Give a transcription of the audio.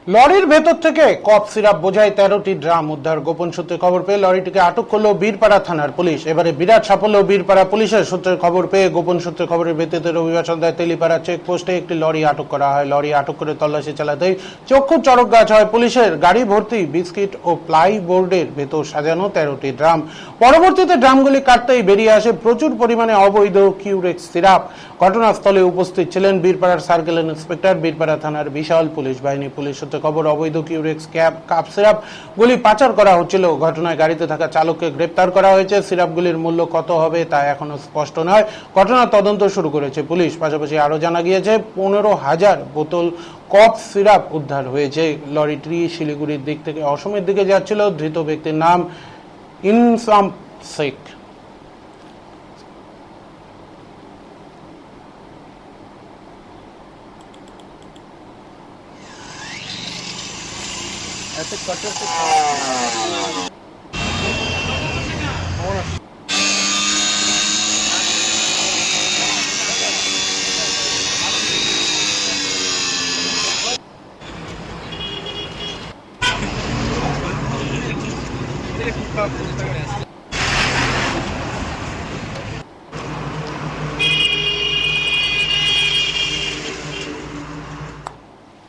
লরির ভেতর থেকে কফ সিরাপ বোঝাই 13টি ড্রাম উদ্ধার। গোপন সূত্রে খবর পেয়ে লরিটিকে আটক করল বীরপাড়া থানার পুলিশ। এবারে বিরাট সাফল্য বীরপাড়া পুলিশের। সূত্রের খবর পেয়ে গোপন সূত্রে খবরের ভিত্তিতে রবিবার সন্ধ্যায় তেলিপাড়া চেকপোস্টে একটি লরি আটক করা হয়। লরি আটক করে তল্লাশি চালাতেই চক্ষু চড়ক গাছ হয় পুলিশের। গাড়ি ভর্তি বিস্কিট ও প্লাই বোর্ডের ভেতর সাজানো 13টি ড্রাম। পরবর্তীতে ড্রামগুলি কাটতেই বেরিয়ে আসে প্রচুর পরিমাণে অবৈধ কিউরেক্স সিরাপ। ঘটনাস্থলে উপস্থিত ছিলেন বীরপাড়ার সার্কেল ইন্সপেক্টর, বীরপাড়া থানার বিশাল পুলিশ বাহিনী। পুলিশ সূত্রে খবর, অবৈধ কিউরেক্স কাপ সিরাপ গুলি পাচার করা হচ্ছিল। ঘটনায় গাড়িতে থাকা চালককে গ্রেপ্তার করা হয়েছে। সিরাপগুলির মূল্য কত হবে তা এখনো স্পষ্ট নয়। ঘটনার তদন্ত শুরু করেছে পুলিশ। পাশাপাশি আরো জানা গিয়েছে 15,000 বোতল কফ সিরাপ উদ্ধার হয়েছে। লরিটি শিলিগুড়ির দিক থেকে অসমের দিকে যাচ্ছিল। ধৃত ব্যক্তির নাম ইনসাম শেখ। ऐसे कटर से